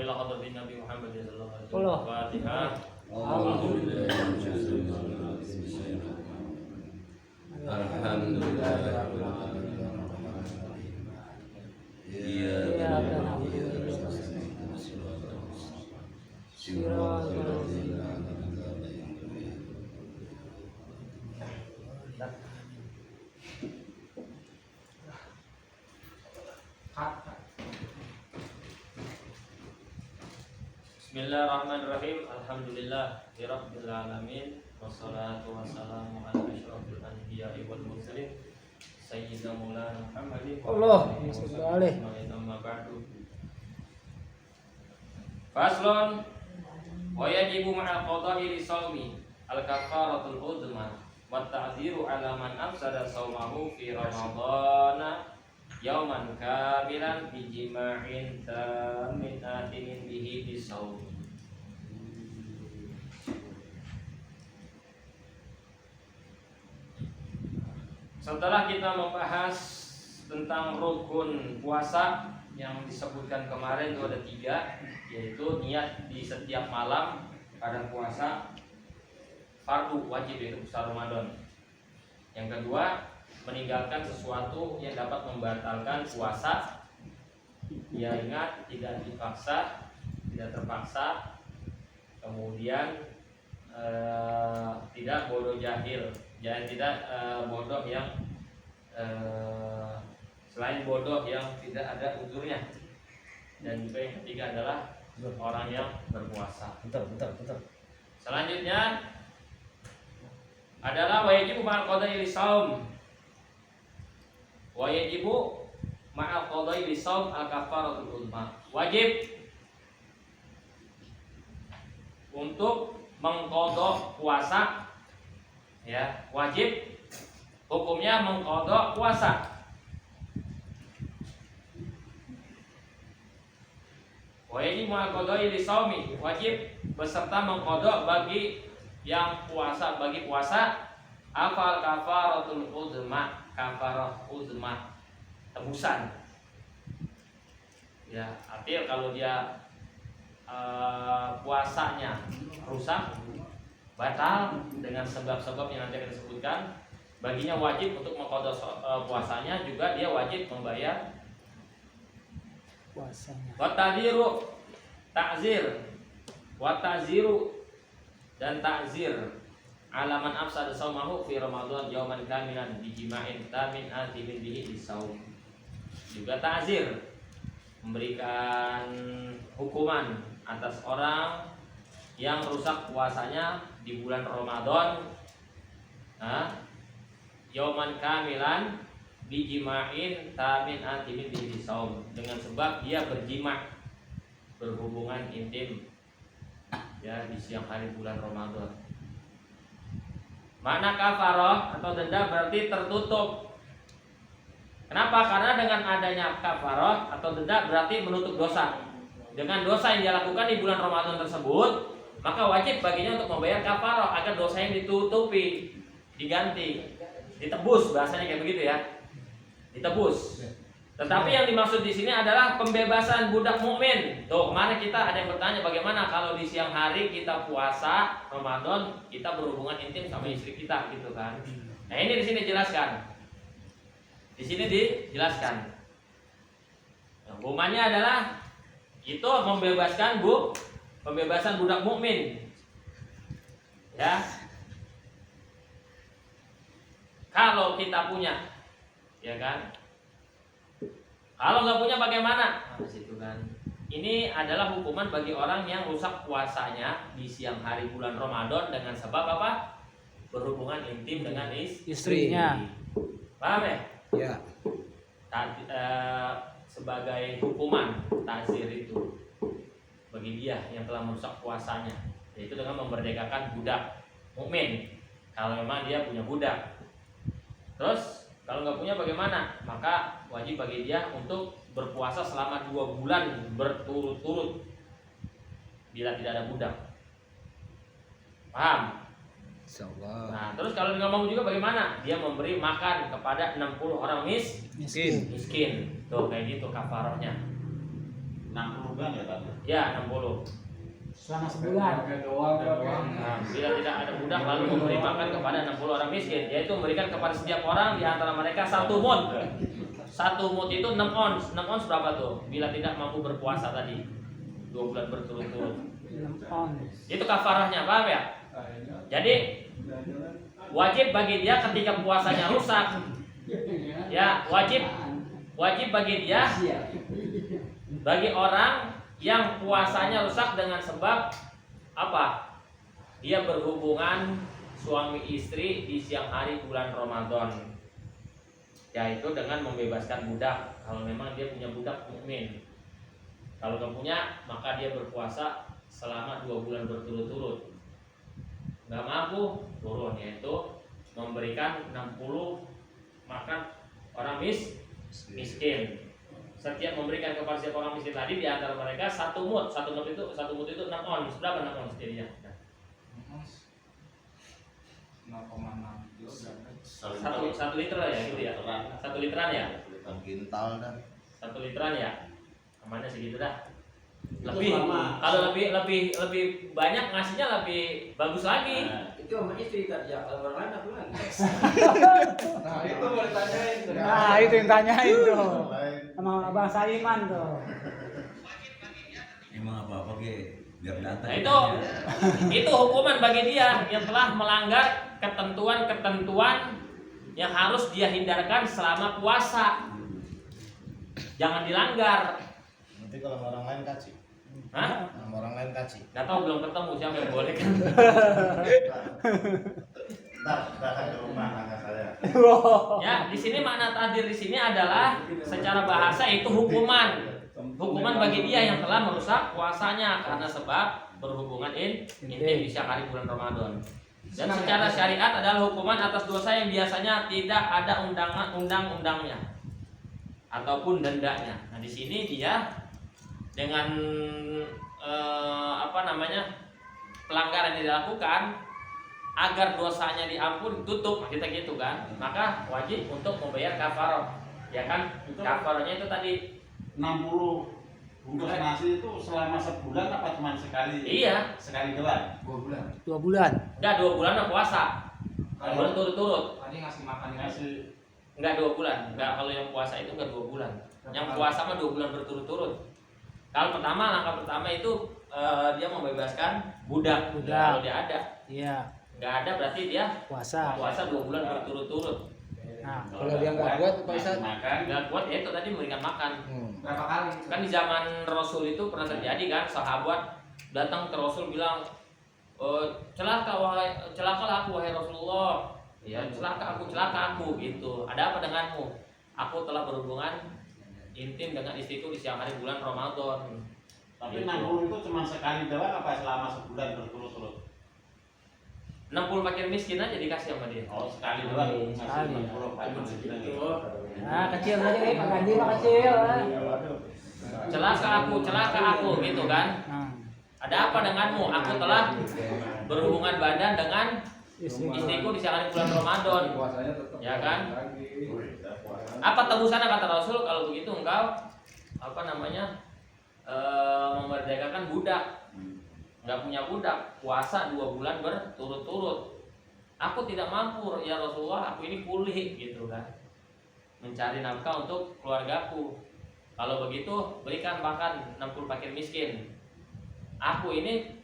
ila hadratin Nabi Muhammad sallallahu alaihi wasallam. Fatihah. Bismillahirrahmanirrahim. Alhamdulillahirabbil alamin. Wassalatu wassalamu ala asyrofil anbiya'i wal mursalin sayyidina maulana Muhammadin Allahumma shalli alaihi. Amma ba'du. Faslun wa yajibu ma'a qada'i li shaumi al-kafaratul udma wa ta'dziru 'ala man afsada shaumahu fi ramadhana yauman kamilan bi jima'in tamin atinin bihi bisawm. Setelah kita membahas tentang rukun puasa yang disebutkan kemarin itu ada 3, yaitu niat di setiap malam pada puasa fardu wajib yaitu puasa Ramadan. Yang kedua, meninggalkan sesuatu yang dapat membatalkan puasa. Ya ingat, tidak dipaksa, tidak terpaksa. Kemudian tidak bodoh jahil, jangan tidak bodoh yang selain bodoh yang tidak ada uzurnya. Dan juga yang ketiga adalah orang yang berpuasa. Bentar. Selanjutnya adalah wajibu ma'al qada'i lisaum. Wajibu ma'al qada'i lisaum al-kafaratul udma. Wajib untuk mengqadha puasa, ya, wajib hukumnya mengqadha puasa. Wajib ma'al qada'i lisaumi, wajib beserta mengqadha bagi yang puasa, bagi puasa afal kafaratul udma, kafarah udma, tebusan. Ya, artinya kalau dia puasanya rusak, batal dengan sebab-sebab yang nanti akan disebutkan, baginya wajib untuk mengqadha puasanya, juga dia wajib membayar Puasanya. wa ta'dziru, ta'zir, wa ta'ziru dan ta'zir alaman afsada saumahu fi Ramadan yauman kamilan bijima'in tamin atimin bihi lisaum. Juga ta'zir, memberikan hukuman atas orang yang rusak puasanya di bulan Ramadan, yauman kamilan bijima'in tamin atimin bihi lisaum, dengan sebab dia berjima', berhubungan intim, ya, di siang hari bulan Ramadan. Makna kafarah atau denda berarti tertutup. Kenapa? Karena dengan adanya kafarah atau denda berarti menutup dosa. Dengan dosa yang dia lakukan di bulan Ramadan tersebut, maka wajib baginya untuk membayar kafarah agar dosa yang ditutupi, diganti, ditebus, bahasanya kayak begitu ya. Ditebus. Tetapi yang dimaksud di sini adalah pembebasan budak mukmin. Tuh, kemarin kita ada yang bertanya bagaimana kalau di siang hari kita puasa Ramadan, kita berhubungan intim sama istri kita gitu kan. Nah, ini di sini jelaskan. Di sini dijelaskan. Nah, hukumannya adalah itu pembebasan budak mukmin. Ya. Kalau kita punya, ya kan? Kalau nggak punya bagaimana? Nah, situ kan. Ini adalah hukuman bagi orang yang rusak puasanya di siang hari bulan Ramadan dengan sebab apa? Berhubungan intim dengan Istrinya. Paham ya? Ya. Sebagai hukuman ta'zir itu bagi dia yang telah merusak puasanya, yaitu dengan memerdekakan budak mukmin. Kalau memang dia punya budak. Terus kalau nggak punya bagaimana? Maka wajib bagi dia untuk berpuasa selama 2 bulan berturut-turut bila tidak ada budak. Paham? Insyaallah. Nah, terus kalau nggak mau juga bagaimana? Dia memberi makan kepada 60 orang miskin. Tuh kayak gitu kafarahnya. 60 bulan ya tadi. Ya 60. Selama sebulan. Nah, bila tidak ada budak lalu memberi makan kepada 60 orang miskin, yaitu memberikan kepada setiap orang di antara mereka 1 mud. 1 mud itu 6 ons. 6 ons berapa tuh? Bila tidak mampu berpuasa tadi 2 bulan berturut-turut. 6 ons. Itu kafarahnya, paham ya? Jadi wajib bagi dia ketika puasanya rusak. Ya, wajib bagi dia, bagi orang yang puasanya rusak dengan sebab apa? Dia berhubungan suami istri di siang hari bulan Ramadan, yaitu dengan membebaskan budak. Kalau memang dia punya budak mukmin. Kalau nggak punya, maka dia berpuasa selama 2 bulan berturut-turut. Nggak mampu, turun, yaitu memberikan 60 makan orang miskin. Setiap memberikan kepada setiap orang miskin tadi di antara mereka 1 mud. 1 mud itu 6 ons. Berapa 6 ons jadinya? 1 liter lah ya gitu ya. 1 literan ya. Kintal dan 1 literan ya. Kemana segitu dah. Lebih kalau lebih banyak ngasihnya lebih bagus lagi. Itu sama istri kerja, kalau orang lain aku lagi. Nah, itu mau ditanyain. Nah, itu yang tanyain tuh. Sama Abang Saiman tuh. Emang apa-apa ke biar datang. Nah, itu hukuman bagi dia yang telah melanggar ketentuan-ketentuan yang harus dia hindarkan selama puasa. Jangan dilanggar. nanti kalau orang lain kaci. Hah? Sama orang lain kaci. Gak tahu, belum ketemu siapa yang boleh kan. Ntar ke rumah nanya saya. Ya, di sini makna takdir di sini adalah secara bahasa itu hukuman. Hukuman bagi dia yang telah merusak puasanya karena sebab berhubungan intim di siang hari bulan Ramadan. Dan secara syariat adalah hukuman atas dosa yang biasanya tidak ada undang-undangnya ataupun dendanya. Nah, di sini dia dengan pelanggaran yang dilakukan agar dosanya diampun tutup kita gitu kan, maka wajib untuk membayar kafarah, ya kan? Kafarahnya itu tadi 60 bungkus nasi itu selama sebulan apa cuma sekali? Iya, Sekali doang. 2 bulan. 2 bulan. enggak 2 bulan mah puasa. Kalau bulan turut-turut, Tadi ngasih makan Ngasih enggak 2 bulan. Enggak, kalau yang puasa itu enggak 2 bulan. Yang puasa mah 2 bulan berturut-turut. Kalau langkah pertama itu dia membebaskan budak. Kalau dia ada, Iya, enggak ada berarti dia puasa. puasa 2 bulan berturut-turut. Nah, Kalau dia nggak kuat, Pak Ustadz? makan. Enggak kuat ya itu tadi memberikan makan. berapa kali? Kan di zaman Rasul itu pernah terjadi kan, sahabat datang ke Rasul bilang, celakalah aku wahai Rasulullah. Ya, celaka aku gitu. Ada apa denganmu? Aku telah berhubungan intim dengan istriku di siang hari bulan Ramadan. Tapi Gitu. 60 itu cuma sekali doang apa selama sebulan berturut-turut? 60 fakir miskin aja dikasih sama dia. Oh, sekali doang. Sekali. Ngasih 60 fakir miskin gitu. nah kecil aja nih, ganti mah kecil. Celaka aku gitu kan. Nah, Ada apa denganmu? Aku telah berhubungan badan dengan istri. istriku di siang hari bulan Ramadan. Ya kan? Apa tebusannya kata Rasul? Kalau begitu engkau memerdekakan budak. Nggak punya budak, puasa 2 bulan berturut-turut. Aku tidak mampu ya Rasulullah, aku ini kuli gitu kan, mencari nafkah untuk keluargaku. Kalau begitu berikan makan 60 fakir miskin. Aku ini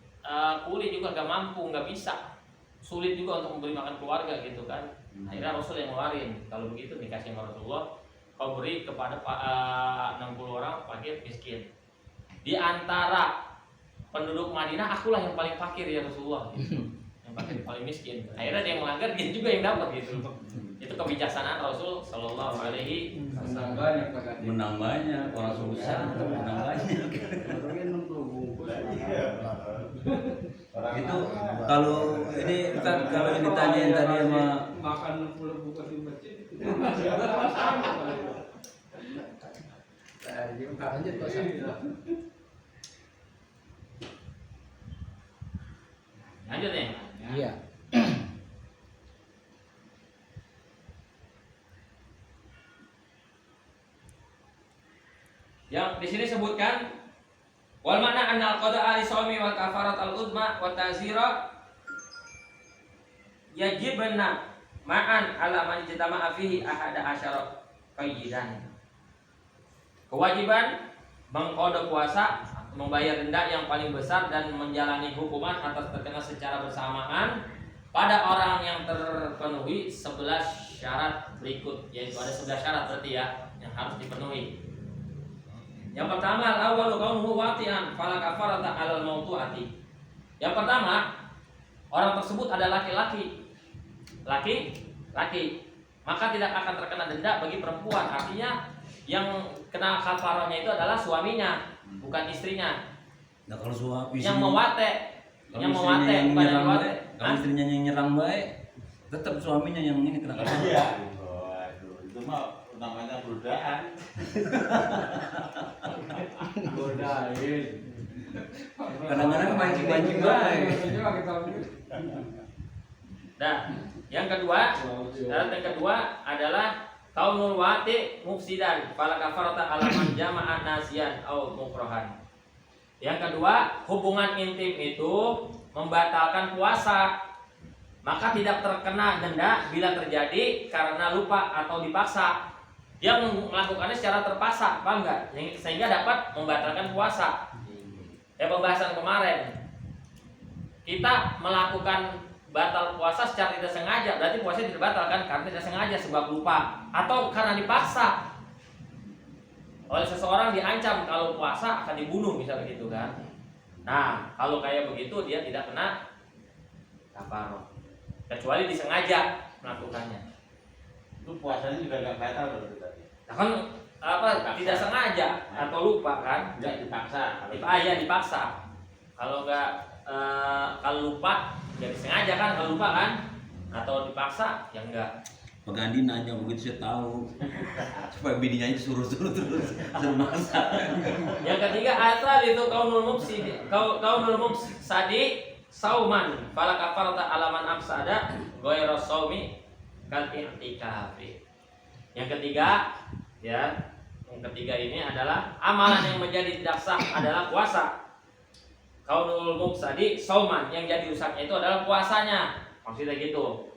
kuli juga gak mampu, nggak bisa, sulit juga untuk memberi makan keluarga gitu kan. Akhirnya Rasul yang ngeluarin. Kalau begitu dikasih sama Rasulullah, kau beri kepada 60 orang fakir miskin. Di antara penduduk Madinah akulah yang paling fakir ya Rasulullah gitu. Yang paling miskin. Akhirnya dia yang melanggar, dia juga yang dapat gitu. Itu kebijaksanaan Rasul Shallallahu Alaihi Wasallam. Menang banyak orang susah, menang banyak. Itu kalau ini kan kalau ini ditanyain tadi sama Makan 60 bukan di masjid. Lanjut Pak Ustadz. Lanjut nih. Iya. Yang di sini sebutkan Wal makna annal qada'a li shaumi wal kafarat al udma wa ta'zira yajibna ma'an ala man ijtama'a fihi ahada asyara qayyidan. Kewajiban mengqada puasa, membayar denda yang paling besar dan menjalani hukuman atas terkena secara bersamaan pada orang yang terpenuhi 11 syarat berikut, yaitu ada 11 syarat berarti ya yang harus dipenuhi. Yang pertama, al-awwalu kaunuhu wati'an fala kafarata 'alal mautu'ati. Yang pertama, orang tersebut adalah laki-laki. Laki, maka tidak akan terkena denda bagi perempuan. Artinya yang kena kafarahnya itu adalah suaminya, bukan istrinya. Nah kalau suami Yang mewate, yang bukan yang nyerang wate. baik, kalau istrinya yang nyerang baik, tetap suaminya yang ini kena kalah. Iya. Waduh, itu mah namanya godaan. Godain. Kadang-kadang mancing-mancing baik. Nah, yang kedua, syarat yang kedua adalah kaunul wati mufsidan fala kafarata 'ala man jama'a nasiyan au mukrahan. Yang kedua, hubungan intim itu membatalkan puasa, maka tidak terkena denda bila terjadi karena lupa atau dipaksa. Dia melakukannya secara terpaksa, paham nggak? Sehingga dapat membatalkan puasa. Pembahasan kemarin, kita melakukan batal puasa secara tidak sengaja, berarti puasa dibatalkan karena tidak sengaja sebab lupa atau karena dipaksa oleh seseorang, diancam kalau puasa akan dibunuh misalnya gitu kan. Nah, kalau kayak begitu dia tidak kena kafarah kecuali disengaja melakukannya. Itu puasanya juga nggak batal loh tadi. Nah, kan tidak sengaja atau lupa kan? Nggak dipaksa. Ya dipaksa. Kalau nggak kalau lupa jadi sengaja kan, kalau lupa kan, atau dipaksa ya enggak. Pengganti nanya begitu saya tahu supaya bininya itu suruh-suruh terus masak. Yang ketiga asal itu kaunul mufsadi sauman fala kafarata 'ala man afsada ghairu shaumi kal i'tikafi. Yang ketiga ya, yang ketiga ini adalah amalan yang menjadi tidak sah adalah puasa. Kaunul mufsadi sauman, yang jadi rusaknya itu adalah puasanya. Maksudnya gitu.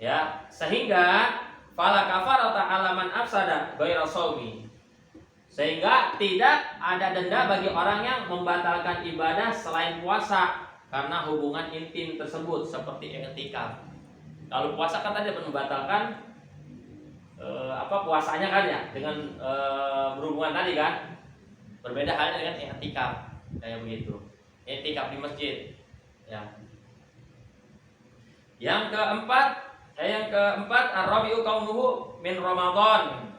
Ya, sehingga fala kafarata 'ala man afsada ghairu shaumi. Sehingga tidak ada denda bagi orang yang membatalkan ibadah selain puasa karena hubungan intim tersebut seperti i'tikaf. Kalau puasa kan tadi membatalkan puasanya kan ya dengan berhubungan tadi kan. Berbeda halnya dengan i'tikaf kayak begitu. I'tikaf di masjid. Ya. Yang keempat ar-rabi'u kaunuhu min Ramadan.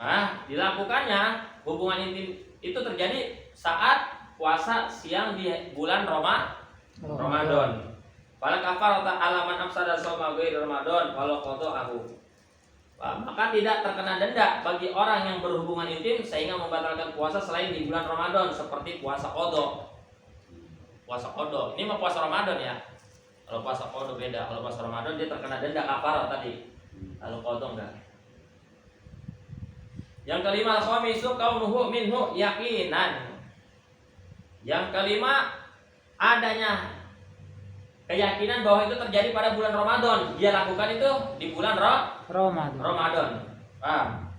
Nah, dilakukannya hubungan intim itu terjadi saat puasa siang di bulan Ramadan. Fala kafarata 'ala man afsada shauma ghairi Ramadan walau qada'ahu. Maka tidak terkena denda bagi orang yang berhubungan intim sehingga membatalkan puasa selain di bulan Ramadan seperti puasa qada. Puasa qada. Ini mah puasa Ramadan ya. Kalau puasa qada beda. Kalau puasa Ramadan dia terkena denda kafarah tadi. Kalau qada enggak. Yang kelima, al-khamisu kaunuhu minhu yaqinan. Yang kelima, adanya keyakinan bahwa itu terjadi pada bulan Ramadan. Dia lakukan itu di bulan Ramadan. Paham?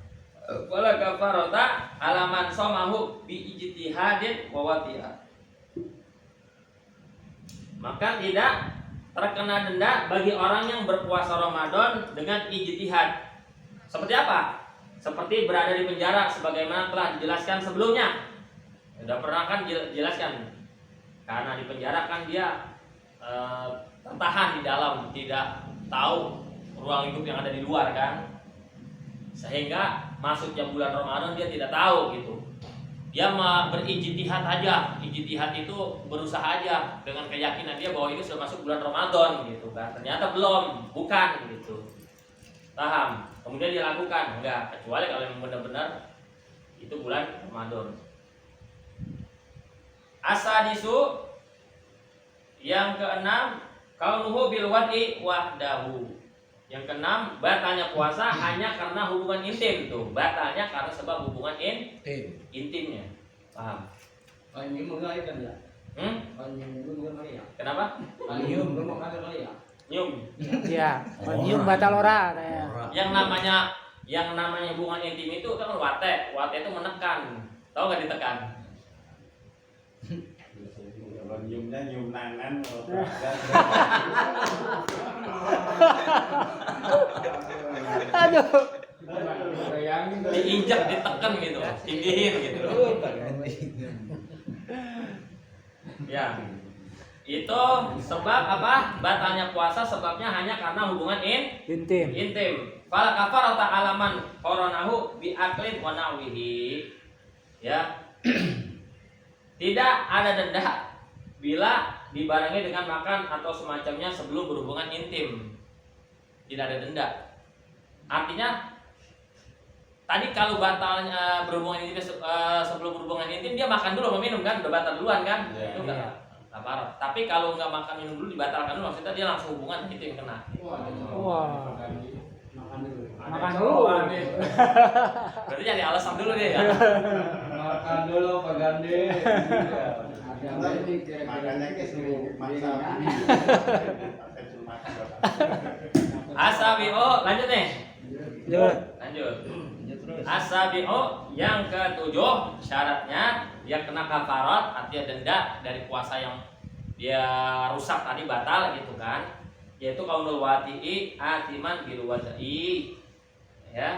Wala kafarata 'ala man shamahu bi ijtihadin wa wati'ah. Maka tidak terkena denda bagi orang yang berpuasa Ramadan dengan ijtihad. Seperti apa? Seperti berada di penjara sebagaimana telah dijelaskan sebelumnya. Sudah pernah kan jelaskan. Karena di penjara kan dia tertahan di dalam, tidak tahu ruang lingkup yang ada di luar kan. Sehingga masuknya bulan Ramadan dia tidak tahu gitu. Dia berijtihad aja. Ijtihad itu berusaha aja dengan keyakinan dia bahwa ini sudah masuk bulan Ramadan gitu kan. Ternyata belum, bukan gitu. Paham? Kemudian dia lakukan, enggak, kecuali kalau yang benar-benar itu bulan Ramadan. Asadisu, yang keenam, kaunuhu bil wad'i wahdahu. Yang keenam, batalnya puasa hanya karena hubungan intim tuh. Batalnya karena sebab hubungan intimnya. Paham? Nyium enggak kan ya? Nyium enggak kali ya? Kenapa? Nyium enggak ada kali ya? Nyium. Iya, nyium batal ora katanya. Yang namanya hubungan intim itu kan wate itu menekan. Tahu nggak ditekan? Kalau nyiumnya nyium nangan. Aduh. Diinjak, ditekan gitu, tinggihin gitu. Ya. Itu sebab apa? Batalnya puasa sebabnya hanya karena hubungan Intim. intim. Fala kafarata alaman qoronahu bi aklin wa nawihi. Ya. Tidak ada denda bila dibarengi dengan makan atau semacamnya sebelum berhubungan intim. Tidak ada denda. Artinya tadi kalau batalnya berhubungan intim sebelum berhubungan intim dia makan dulu sama minum kan, udah batal duluan kan? Iya. Itu enggak kafarat. Tapi kalau enggak makan minum dulu dibatalkan dulu, maksudnya dia langsung hubungan itu yang kena. Wah. Makan dulu. Berarti nyari alasan dulu dia ya. Makan dulu Pak Gande. Makanya kesuruh maksa. Asabi'u, lanjut nih. Lanjut. Lanjut. Asabi'u yang ketujuh syaratnya dia kena kafarat, artinya denda dari puasa yang dia rusak tadi batal gitu kan. Yaitu kaunul wati'i atiman bil wada'i. Ya.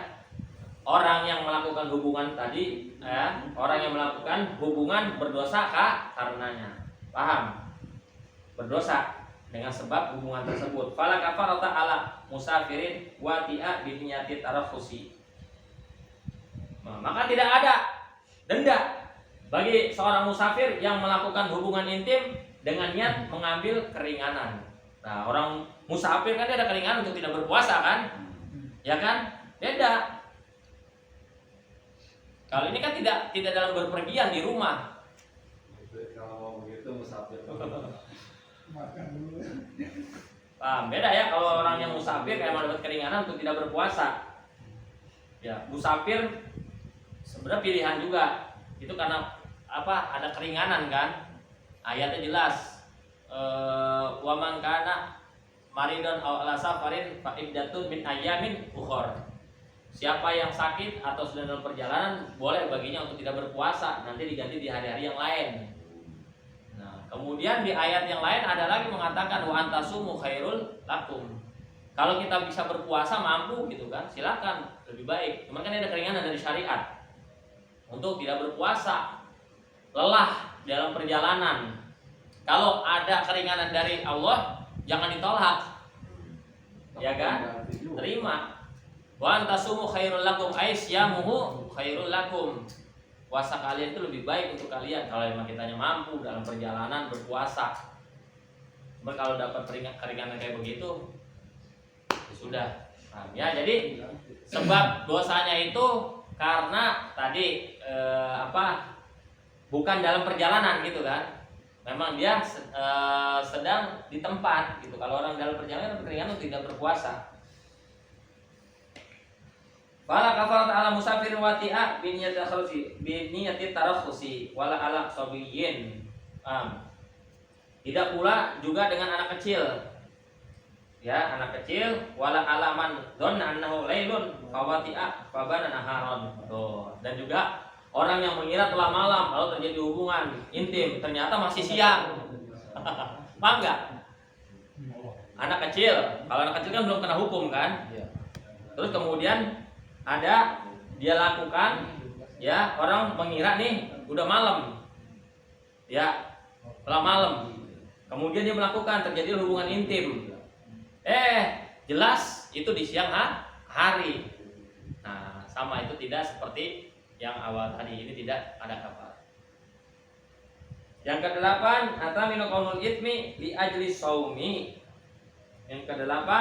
Orang yang melakukan hubungan tadi ya, orang yang melakukan hubungan berdosa karenanya. Paham? Berdosa dengan sebab hubungan tersebut. Fala kafarata ala musafirin wati'a bi niyyati tarakhusi. Nah, maka tidak ada denda bagi seorang musafir yang melakukan hubungan intim dengan niat mengambil keringanan. Nah, orang musafir kan dia ada keringanan untuk tidak berpuasa kan? Ya kan? Beda. Kalau ini kan tidak dalam berpergian di rumah. Kalau mau begitu musafir. Paham? Beda ya kalau orang yang musafir kayak mendapat keringanan untuk tidak berpuasa. Ya, musafir sebenarnya pilihan juga. Itu karena apa? Ada keringanan kan? Ayatnya jelas. Wa man kana maridun aw ala safarin fa iddatun min ayyamin ukhra. Siapa yang sakit atau sedang dalam perjalanan boleh baginya untuk tidak berpuasa, nanti diganti di hari-hari yang lain. Nah, kemudian di ayat yang lain ada lagi mengatakan wa antasumu khairul lakum. Kalau kita bisa berpuasa mampu gitu kan, silakan, lebih baik. Cuman kan ada keringanan dari syariat untuk tidak berpuasa, lelah dalam perjalanan. Kalau ada keringanan dari Allah, jangan ditolak. Ya kan? Terima. Wa antasumu khairul lakum ay syamuhu khairul lakum. Puasa kalian itu lebih baik untuk kalian kalau memang kitanya mampu dalam perjalanan berpuasa. Cuma kalau dapat keringanan kayak begitu ya sudah. Nah, ya jadi sebab dosanya itu karena tadi bukan dalam perjalanan gitu kan. Memang dia sedang di tempat gitu. Kalau orang dalam perjalanan keringanan tidak berpuasa. Fala kafarat ala musafir wati'a bi niyyati tarakhusi wala ala sabiyyin. Tidak pula juga dengan anak kecil. Ya, anak kecil wala alaman dhanna annahu lailun fawati'a fabana naharon. Tuh. Dan juga orang yang mengira telah malam lalu terjadi hubungan intim ternyata masih siang. Paham enggak? Anak kecil, kalau anak kecil kan belum kena hukum kan? Terus kemudian ada dia lakukan, ya orang mengira nih udah malam, ya telah malam, kemudian dia melakukan terjadi hubungan intim, jelas itu di siang hari. Nah sama itu tidak seperti yang awal tadi, ini tidak ada kafarat. Yang ke-8 ataminu qaulul itsmi li ajli shaumi. Yang ke-8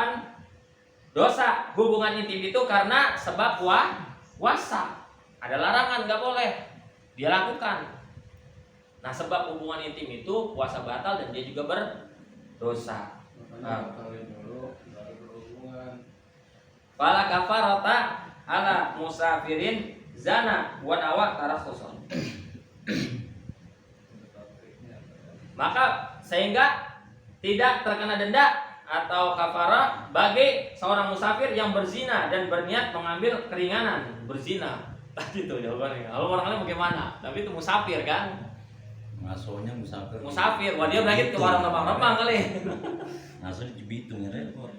dosa hubungan intim itu karena sebab puasa. Ada larangan, nggak boleh dia lakukan. Nah sebab hubungan intim itu puasa batal dan dia juga berdosa. Fala kafarata ala musafirin zana wa nawa tarakhusun. Maka sehingga tidak terkena denda atau kafarah bagi seorang musafir yang berzina dan berniat mengambil keringanan berzina. Tadi itu jawabannya. Kalau orang lain bagaimana? Tapi itu musafir kan? Ngasonya musafir. Musafir, wah dia berangkat ke warung remang-remang kali. Ngaso di Cibitung ya repot.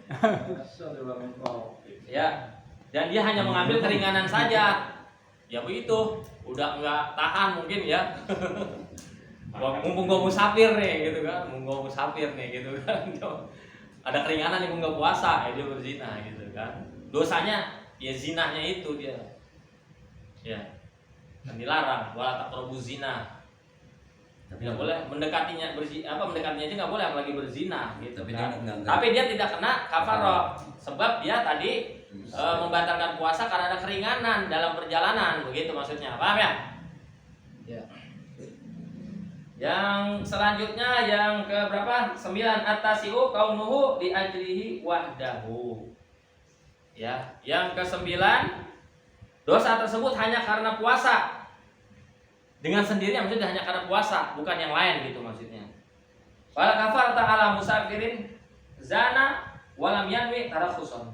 Ya, dan dia hanya mengambil keringanan saja. Ya begitu, udah nggak tahan mungkin ya. Wah, mumpung gua musafir nih gitu kan, mumpung gua musafir nih gitu kan. Ada keringanan nih nggak puasa, ya dia berzina gitu kan. Dosanya ya zinahnya itu dia. Ya. Dan dilarang wala taqrabu zina. Tidak boleh mendekatinya mendekatinya aja nggak boleh apalagi berzina gitu Tapi kan. dia enggak. Tapi dia tidak kena kafarah sebab dia tadi membatalkan puasa karena ada keringanan dalam perjalanan, begitu maksudnya. Paham ya? Ya. Yang selanjutnya yang ke berapa? 9 at-tasi'u kaunuhu di ajrihi wahdahu. Ya, yang ke-9 dosa tersebut hanya karena puasa. Dengan sendirinya maksudnya hanya karena puasa, bukan yang lain gitu maksudnya. Wala kafarata ala musafirin zana walam yanwi tarakhusan.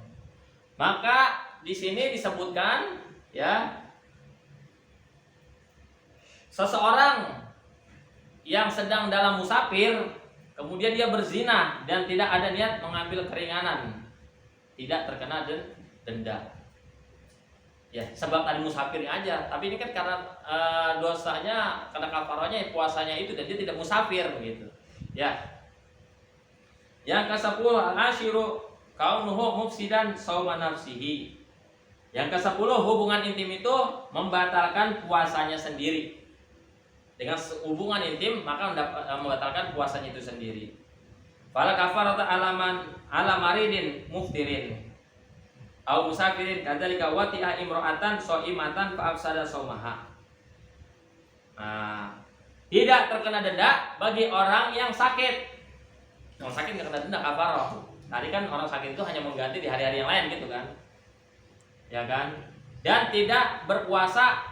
Maka di sini disebutkan ya seseorang yang sedang dalam musafir kemudian dia berzina dan tidak ada niat mengambil keringanan, tidak terkena denda. Ya, sebab tadi musafir aja, tapi ini kan karena dosanya, karena kafarahnya puasanya itu dan dia tidak musafir begitu. Ya. Yang ke-10 al-asyiru kaunuhu mufsidan shauma nafsihi. Yang ke-10 hubungan intim itu membatalkan puasanya sendiri. Dengan hubungan intim maka membatalkan puasanya itu sendiri. Fala kafarata ala maridin muftirin. Au musafirin kadzalika wati'a imra'atan shaimatan fa afsada shaumaha. Nah, tidak terkena denda bagi orang yang sakit. Yang sakit enggak kena denda kafarah. Tadi kan orang sakit itu hanya mengganti di hari-hari yang lain gitu kan. Ya kan? Dan tidak berpuasa.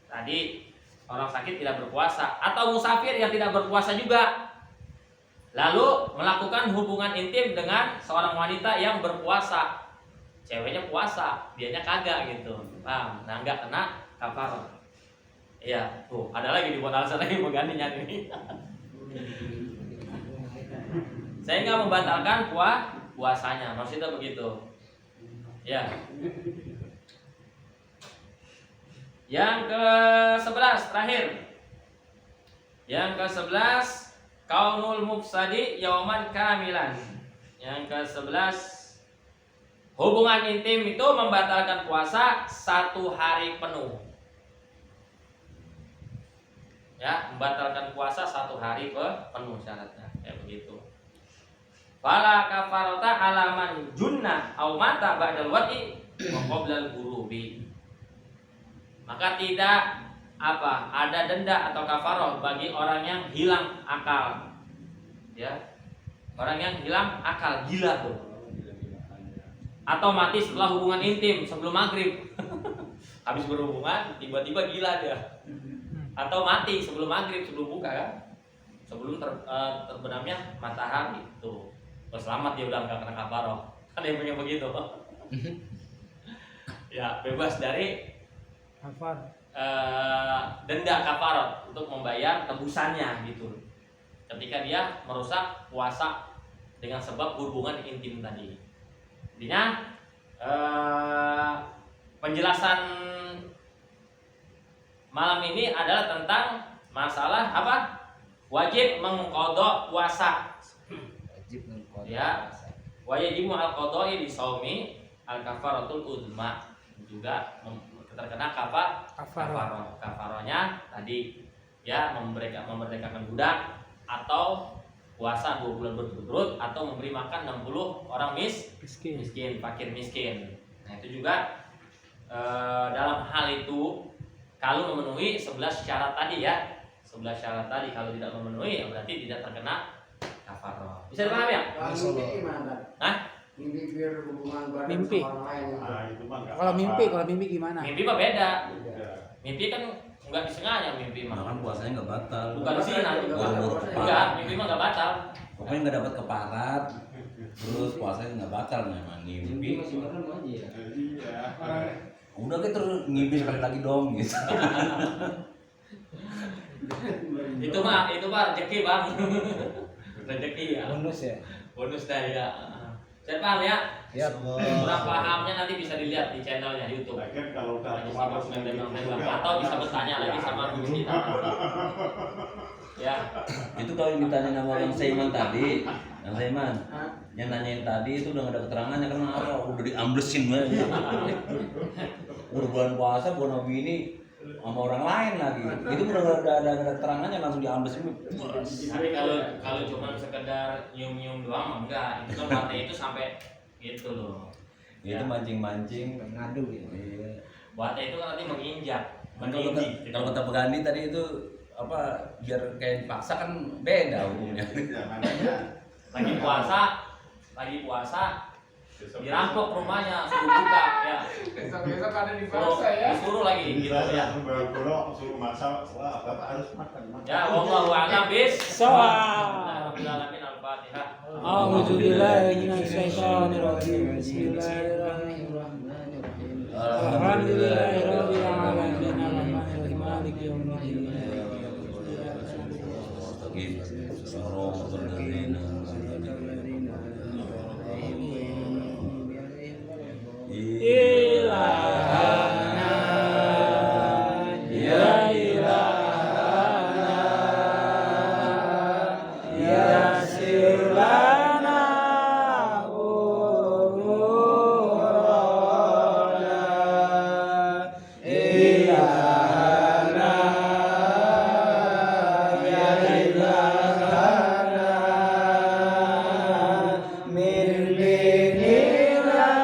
Tadi orang sakit tidak berpuasa atau musafir yang tidak berpuasa juga. Lalu melakukan hubungan intim dengan seorang wanita yang berpuasa. Ceweknya puasa, dianya kagak gitu. Paham? Nah, enggak kena kafarah. Iya, tuh, ada lagi dibuat alasan lagi penggantinya ini. Sehingga membatalkan puasanya. Maksudnya begitu. Ya. Yang ke-11 terakhir. Yang ke-11 kaunul mufsadi yauman kamilan. Yang ke-11 hubungan intim itu membatalkan puasa 1 hari penuh. Ya, membatalkan puasa 1 hari penuh syaratnya. Kayak begitu. Fala kafarata alaman junna au mata ba'dal wati wa qablal ghurubi. Maka tidak ada denda atau kafarah bagi orang yang hilang akal. Ya. Orang yang hilang akal, gila tuh. Atau mati setelah hubungan intim sebelum maghrib. Habis berhubungan tiba-tiba gila dia. Atau mati sebelum maghrib, sebelum buka kan, sebelum terbenamnya matahari itu. Selamat dia udah nggak kena kafarah. Kan yang punya begitu. Ya, bebas dari denda kafarah untuk membayar tebusannya gitu. Ketika dia merusak puasa dengan sebab hubungan intim tadi. Intinya penjelasan malam ini adalah tentang masalah apa? Wajib mengqadha puasa. Wajib mengqadha. Ya. Wajibu al-qadha'i di shaumi al-kafaratul uzma. Juga terkena kafarah. Kafarahnya tadi ya memerdekakan budak atau puasa 2 bulan berturut-turut atau memberi makan 60 orang miskin, fakir miskin. Nah, itu juga dalam hal itu kalau memenuhi 11 syarat tadi ya. 11 syarat tadi kalau tidak memenuhi ya berarti tidak terkena kafarah. Bisa dipahami ya? Mimpi gimana? Hah? Mimpi biar hubungan badan Mimpi. sama orang lain. Nah, itu mah nggak Kalau apa-apa. mimpi gimana? Mimpi mah beda. Iya. Mimpi kan Enggak disengaja mimpi mah. Nah, kan puasanya nggak batal. Bukan di sini nanti. Buru-buru Enggak, keparat. mimpi mah enggak batal. Pokoknya nggak dapat keparat. Terus puasanya nggak batal memang Mimpi ngimpi. masih merem aja ya. Iya. Udah kita terus ngimpi sekali lagi dong gitu. Itu mah rezeki bang. Rezeki ya. Bonus ya. Bonus dari ya. Saya paham ya. Ya. Kurang pahamnya nanti bisa dilihat di channelnya di YouTube. Lagian kalau udah Lagi keparat sibuk main sendiri tembak-tembak. juga. Atau bisa bertanya lagi sama Gusti. Ya. Itu kalau yang ditanya sama Bang Saiman tadi, Bang Saiman, yang nanyain tadi itu udah nggak ada keterangannya karena apa? Udah diamblesin banget. Udah bulan puasa, bulan Nabi ini sama orang lain lagi. Itu udah nggak ada keterangannya langsung diamblesin. Tapi kalau cuma sekedar nyium-nyium doang mah enggak. Itu kan mata itu sampai gitu loh. Itu mancing-mancing. Ngadu ya. Iya. Buatnya itu kan nanti menginjak, Kan kalau meninggi. kalau kata Begani tadi itu apa biar kayak dipaksa kan beda hukumnya. Ya, makanya. Lagi puasa dirampok rumahnya, suruh buka ya. Besok-besok ada di Suruh, disuruh lagi gitu Kita ya. langsung bergolok, suruh masak. Wah, Bapak harus makan. Ya, wallahu a'lam bis. Shawab. Bismillahirrahmanirrahim. Al-Fatihah. A'udzu billahi minasyaitonir rajim. Bismillahirrahmanirrahim. Alhamdulillahirabbil alamin. Arrahmanirrahim. Maliki yaumiddin. Ilahana ya ilahana ya sirlana umurana ilahana ya ilahana min dinillah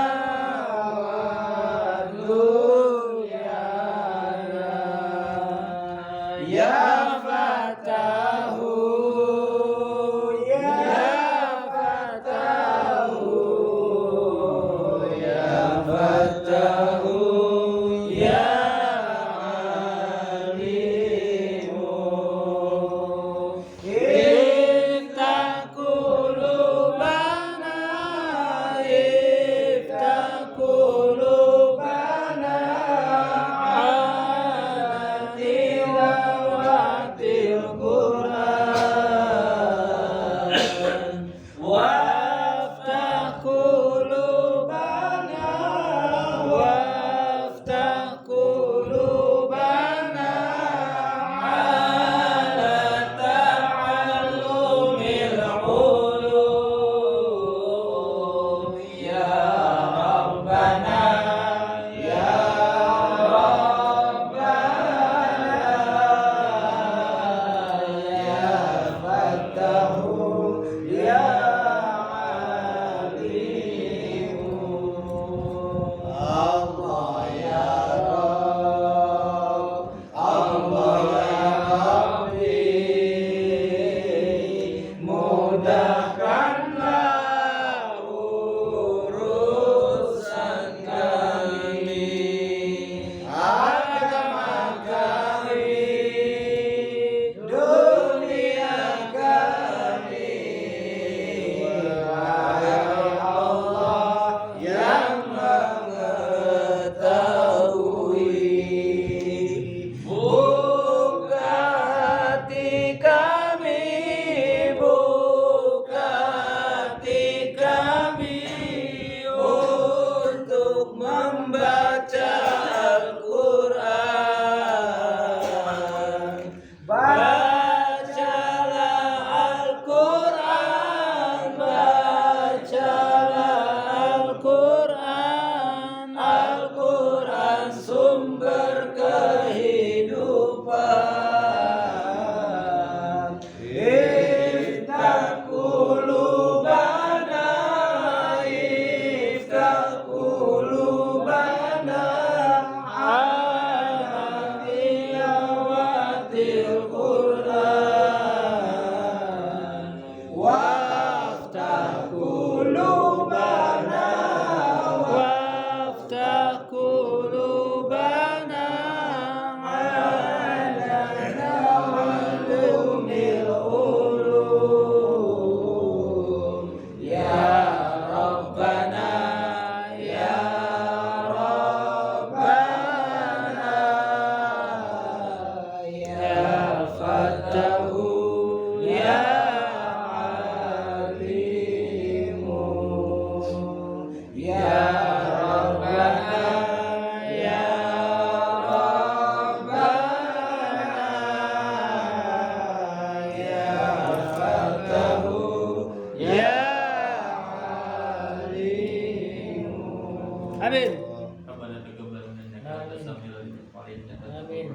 Amin. Rabbana taqabbal minna Amin. sambil paling Amin.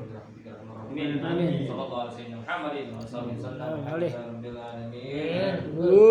Amin. Amin. Sallallahu alaihi wasallam Muhammadin wa sallam Amin. rabbil alamin. Amin.